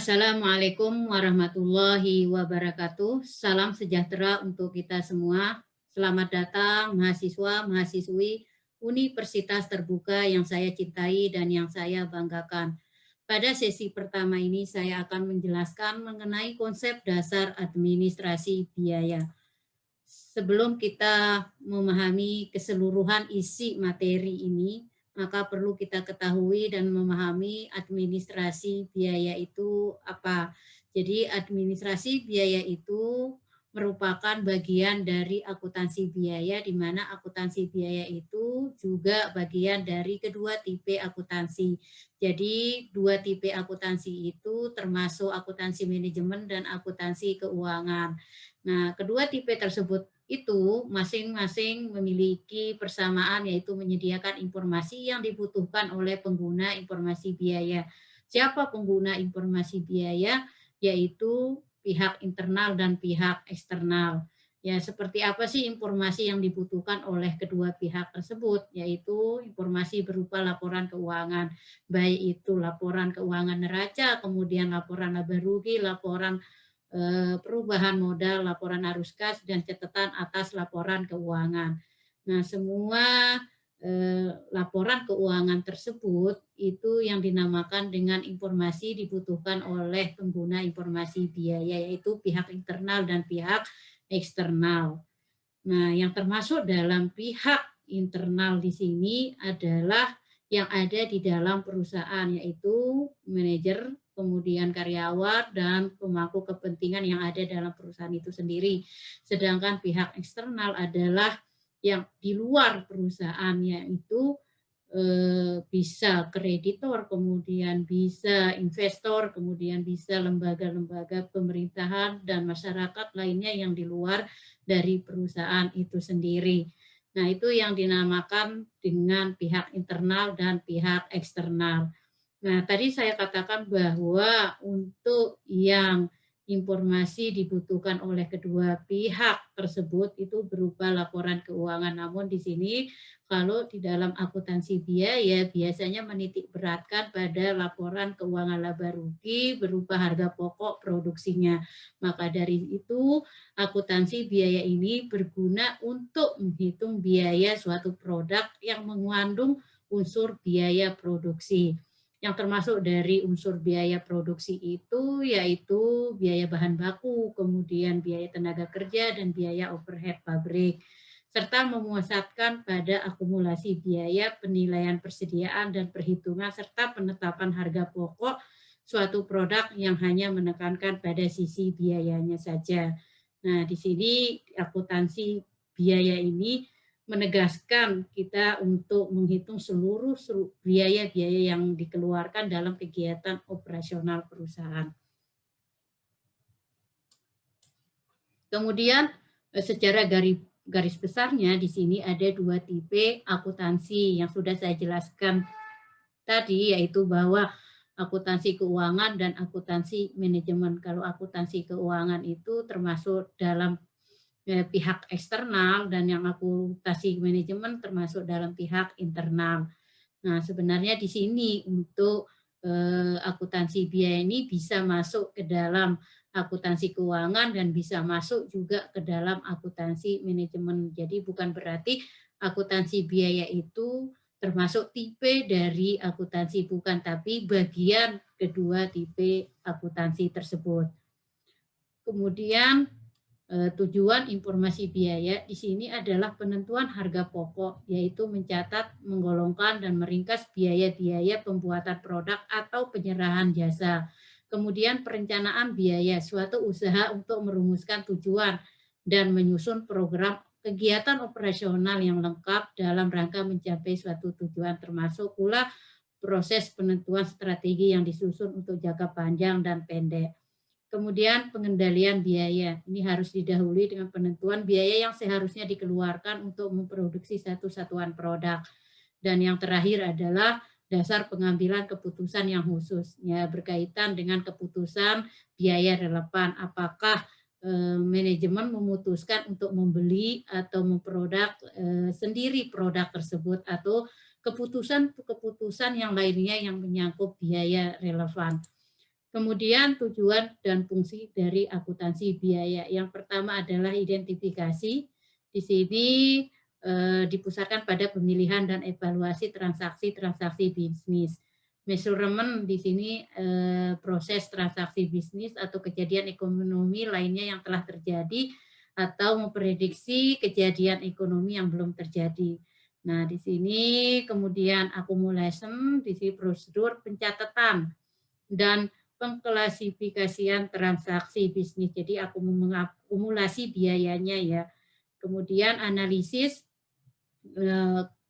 Assalamualaikum warahmatullahi wabarakatuh. Salam sejahtera untuk kita semua. Selamat datang mahasiswa, mahasiswi Universitas Terbuka yang saya cintai dan yang saya banggakan. Pada sesi pertama ini saya akan menjelaskan mengenai konsep dasar administrasi biaya. Sebelum kita memahami keseluruhan isi materi ini, maka perlu kita ketahui dan memahami administrasi biaya itu apa. Jadi administrasi biaya itu merupakan bagian dari akuntansi biaya, di mana akuntansi biaya itu juga bagian dari kedua tipe akuntansi. Jadi dua tipe akuntansi itu termasuk akuntansi manajemen dan akuntansi keuangan. Nah, kedua tipe tersebut itu masing-masing memiliki persamaan, yaitu menyediakan informasi yang dibutuhkan oleh pengguna informasi biaya. Siapa pengguna informasi biaya? Yaitu pihak internal dan pihak eksternal. Ya, seperti apa sih informasi yang dibutuhkan oleh kedua pihak tersebut? Yaitu informasi berupa laporan keuangan, baik itu laporan keuangan neraca, kemudian laporan laba rugi, laporan perubahan modal, laporan arus kas, dan catatan atas laporan keuangan. Nah, semua laporan keuangan tersebut itu yang dinamakan dengan informasi dibutuhkan oleh pengguna informasi biaya, yaitu pihak internal dan pihak eksternal. Nah, yang termasuk dalam pihak internal di sini adalah yang ada di dalam perusahaan, yaitu manajer, kemudian karyawan, dan pemangku kepentingan yang ada dalam perusahaan itu sendiri. Sedangkan pihak eksternal adalah yang di luar perusahaan, yaitu bisa kreditor, kemudian bisa investor, kemudian bisa lembaga-lembaga pemerintahan dan masyarakat lainnya yang di luar dari perusahaan itu sendiri. Nah, itu yang dinamakan dengan pihak internal dan pihak eksternal. Nah, tadi saya katakan bahwa untuk yang informasi dibutuhkan oleh kedua pihak tersebut itu berupa laporan keuangan. Namun di sini kalau di dalam akuntansi biaya biasanya menitik beratkan pada laporan keuangan laba rugi berupa harga pokok produksinya. Maka dari itu akuntansi biaya ini berguna untuk menghitung biaya suatu produk yang mengandung unsur biaya produksi. Yang termasuk dari unsur biaya produksi itu yaitu biaya bahan baku, kemudian biaya tenaga kerja, dan biaya overhead pabrik, serta memusatkan pada akumulasi biaya, penilaian persediaan dan perhitungan, serta penetapan harga pokok suatu produk yang hanya menekankan pada sisi biayanya saja. Nah, di sini akuntansi biaya ini menegaskan kita untuk menghitung seluruh biaya-biaya yang dikeluarkan dalam kegiatan operasional perusahaan. Kemudian secara garis besarnya di sini ada dua tipe akuntansi yang sudah saya jelaskan tadi, yaitu bahwa akuntansi keuangan dan akuntansi manajemen. Kalau akuntansi keuangan itu termasuk dalam pihak eksternal dan yang akuntansi manajemen termasuk dalam pihak internal. Nah, sebenarnya di sini untuk akuntansi biaya ini bisa masuk ke dalam akuntansi keuangan dan bisa masuk juga ke dalam akuntansi manajemen. Jadi bukan berarti akuntansi biaya itu termasuk tipe dari akuntansi, bukan, tapi bagian kedua tipe akuntansi tersebut. Kemudian tujuan informasi biaya di sini adalah penentuan harga pokok, yaitu mencatat, menggolongkan, dan meringkas biaya-biaya pembuatan produk atau penyerahan jasa. Kemudian perencanaan biaya suatu usaha untuk merumuskan tujuan dan menyusun program kegiatan operasional yang lengkap dalam rangka mencapai suatu tujuan, termasuk pula proses penentuan strategi yang disusun untuk jangka panjang dan pendek. Kemudian pengendalian biaya, ini harus didahului dengan penentuan biaya yang seharusnya dikeluarkan untuk memproduksi satu satuan produk. Dan yang terakhir adalah dasar pengambilan keputusan yang khusus, ya, berkaitan dengan keputusan biaya relevan. Apakah manajemen memutuskan untuk membeli atau memproduk sendiri produk tersebut, atau keputusan yang lainnya yang menyangkut biaya relevan. Kemudian tujuan dan fungsi dari akuntansi biaya. Yang pertama adalah identifikasi. Di sini dipusatkan pada pemilihan dan evaluasi transaksi-transaksi bisnis. Measurement di sini proses transaksi bisnis atau kejadian ekonomi lainnya yang telah terjadi atau memprediksi kejadian ekonomi yang belum terjadi. Nah, di sini kemudian accumulation, di sini prosedur pencatatan dan pengklasifikasian transaksi bisnis. Jadi aku mengakumulasi biayanya ya. Kemudian analisis,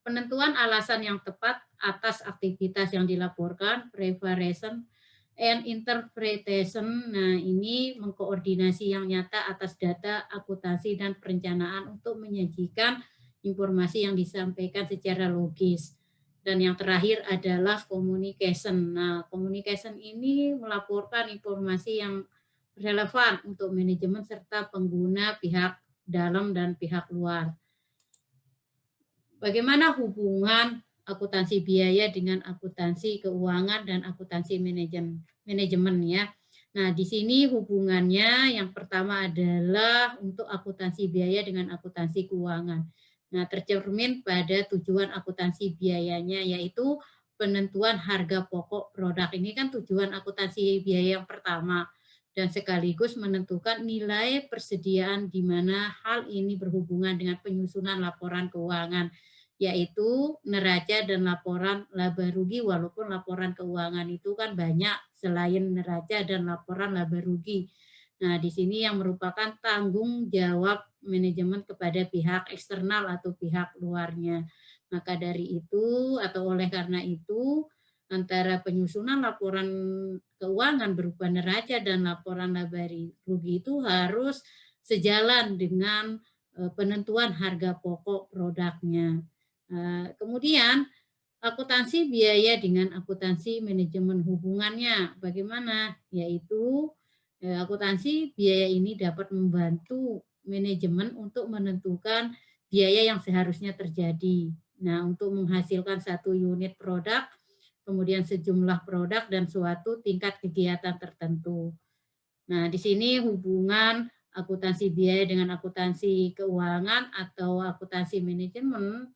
penentuan alasan yang tepat atas aktivitas yang dilaporkan, preparation and interpretation. Nah, ini mengkoordinasi yang nyata atas data akuntansi dan perencanaan untuk menyajikan informasi yang disampaikan secara logis. Dan yang terakhir adalah communication. Nah, communication ini melaporkan informasi yang relevan untuk manajemen serta pengguna pihak dalam dan pihak luar. Bagaimana hubungan akuntansi biaya dengan akuntansi keuangan dan akuntansi manajemen ya. Nah, di sini hubungannya yang pertama adalah untuk akuntansi biaya dengan akuntansi keuangan. Nah, tercermin pada tujuan akuntansi biayanya, yaitu penentuan harga pokok produk. Ini kan tujuan akuntansi biaya yang pertama, dan sekaligus menentukan nilai persediaan di mana hal ini berhubungan dengan penyusunan laporan keuangan, yaitu neraca dan laporan laba rugi, walaupun laporan keuangan itu kan banyak selain neraca dan laporan laba rugi. Nah, di sini yang merupakan tanggung jawab manajemen kepada pihak eksternal atau pihak luarnya. Maka dari itu atau oleh karena itu antara penyusunan laporan keuangan berupa neraca dan laporan laba rugi itu harus sejalan dengan penentuan harga pokok produknya. Kemudian akuntansi biaya dengan akuntansi manajemen hubungannya bagaimana? Yaitu akuntansi biaya ini dapat membantu manajemen untuk menentukan biaya yang seharusnya terjadi. Nah, untuk menghasilkan satu unit produk, kemudian sejumlah produk dan suatu tingkat kegiatan tertentu. Nah, di sini hubungan akuntansi biaya dengan akuntansi keuangan atau akuntansi manajemen,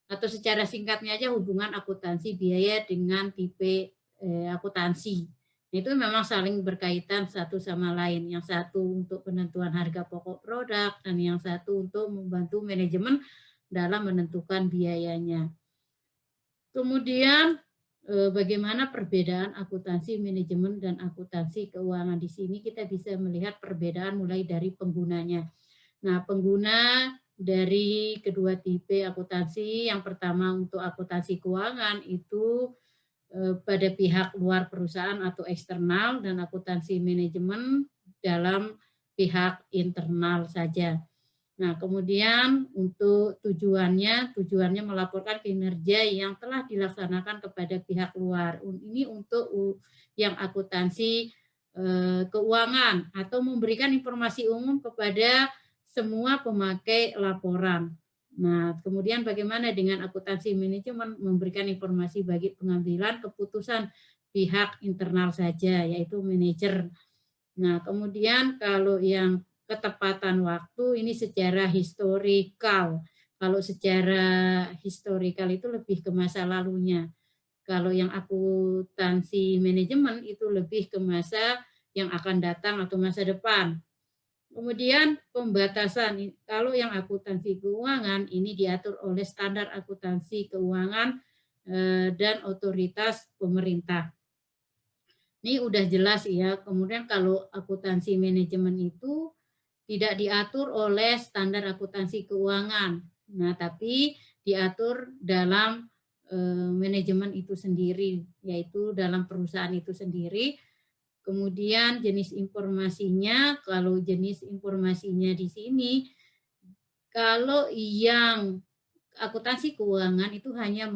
atau secara singkatnya aja hubungan akuntansi biaya dengan tipe akuntansi. Itu memang saling berkaitan satu sama lain. Yang satu untuk penentuan harga pokok produk dan yang satu untuk membantu manajemen dalam menentukan biayanya. Kemudian bagaimana perbedaan akuntansi manajemen dan akuntansi keuangan. Di sini kita bisa melihat perbedaan mulai dari penggunanya. Nah, pengguna dari kedua tipe akuntansi, yang pertama untuk akuntansi keuangan itu pada pihak luar perusahaan atau eksternal, dan akuntansi manajemen dalam pihak internal saja. Nah, kemudian untuk tujuannya melaporkan kinerja yang telah dilaksanakan kepada pihak luar. Ini untuk yang akuntansi keuangan atau memberikan informasi umum kepada semua pemakai laporan. Nah, kemudian bagaimana dengan akuntansi manajemen, memberikan informasi bagi pengambilan keputusan pihak internal saja, yaitu manajer. Nah, kemudian kalau yang ketepatan waktu ini secara historikal. Kalau secara historikal itu lebih ke masa lalunya. Kalau yang akuntansi manajemen itu lebih ke masa yang akan datang atau masa depan. Kemudian pembatasan, kalau yang akuntansi keuangan ini diatur oleh standar akuntansi keuangan dan otoritas pemerintah. Ini udah jelas ya. Kemudian kalau akuntansi manajemen itu tidak diatur oleh standar akuntansi keuangan. Nah, tapi diatur dalam manajemen itu sendiri, yaitu dalam perusahaan itu sendiri. Kemudian jenis informasinya, kalau jenis informasinya di sini, kalau yang akuntansi keuangan itu hanya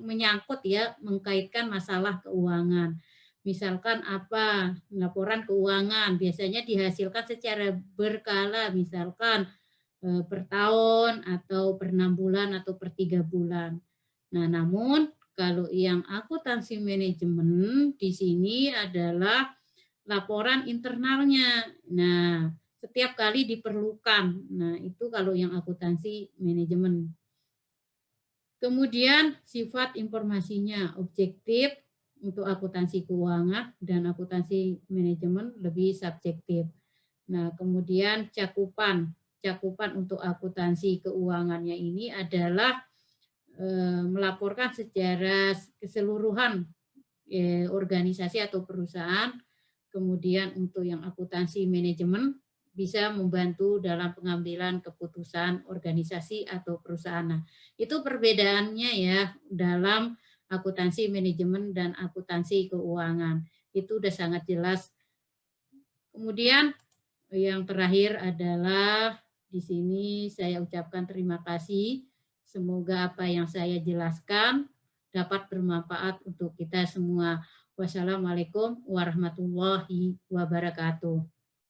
menyangkut ya, mengkaitkan masalah keuangan. Misalkan apa, laporan keuangan biasanya dihasilkan secara berkala, misalkan per tahun atau per 6 bulan atau per 3 bulan. Nah, namun Kalau yang akuntansi manajemen di sini adalah laporan internalnya. Nah, setiap kali diperlukan. Nah, itu kalau yang akuntansi manajemen. Kemudian sifat informasinya objektif untuk akuntansi keuangan dan akuntansi manajemen lebih subjektif. Nah, kemudian cakupan untuk akuntansi keuangannya ini adalah melaporkan secara keseluruhan organisasi atau perusahaan. Kemudian untuk yang akuntansi manajemen bisa membantu dalam pengambilan keputusan organisasi atau perusahaan. Nah, itu perbedaannya ya dalam akuntansi manajemen dan akuntansi keuangan. Itu udah sangat jelas. Kemudian yang terakhir adalah di sini saya ucapkan terima kasih. Semoga apa yang saya jelaskan dapat bermanfaat untuk kita semua. Wassalamualaikum warahmatullahi wabarakatuh.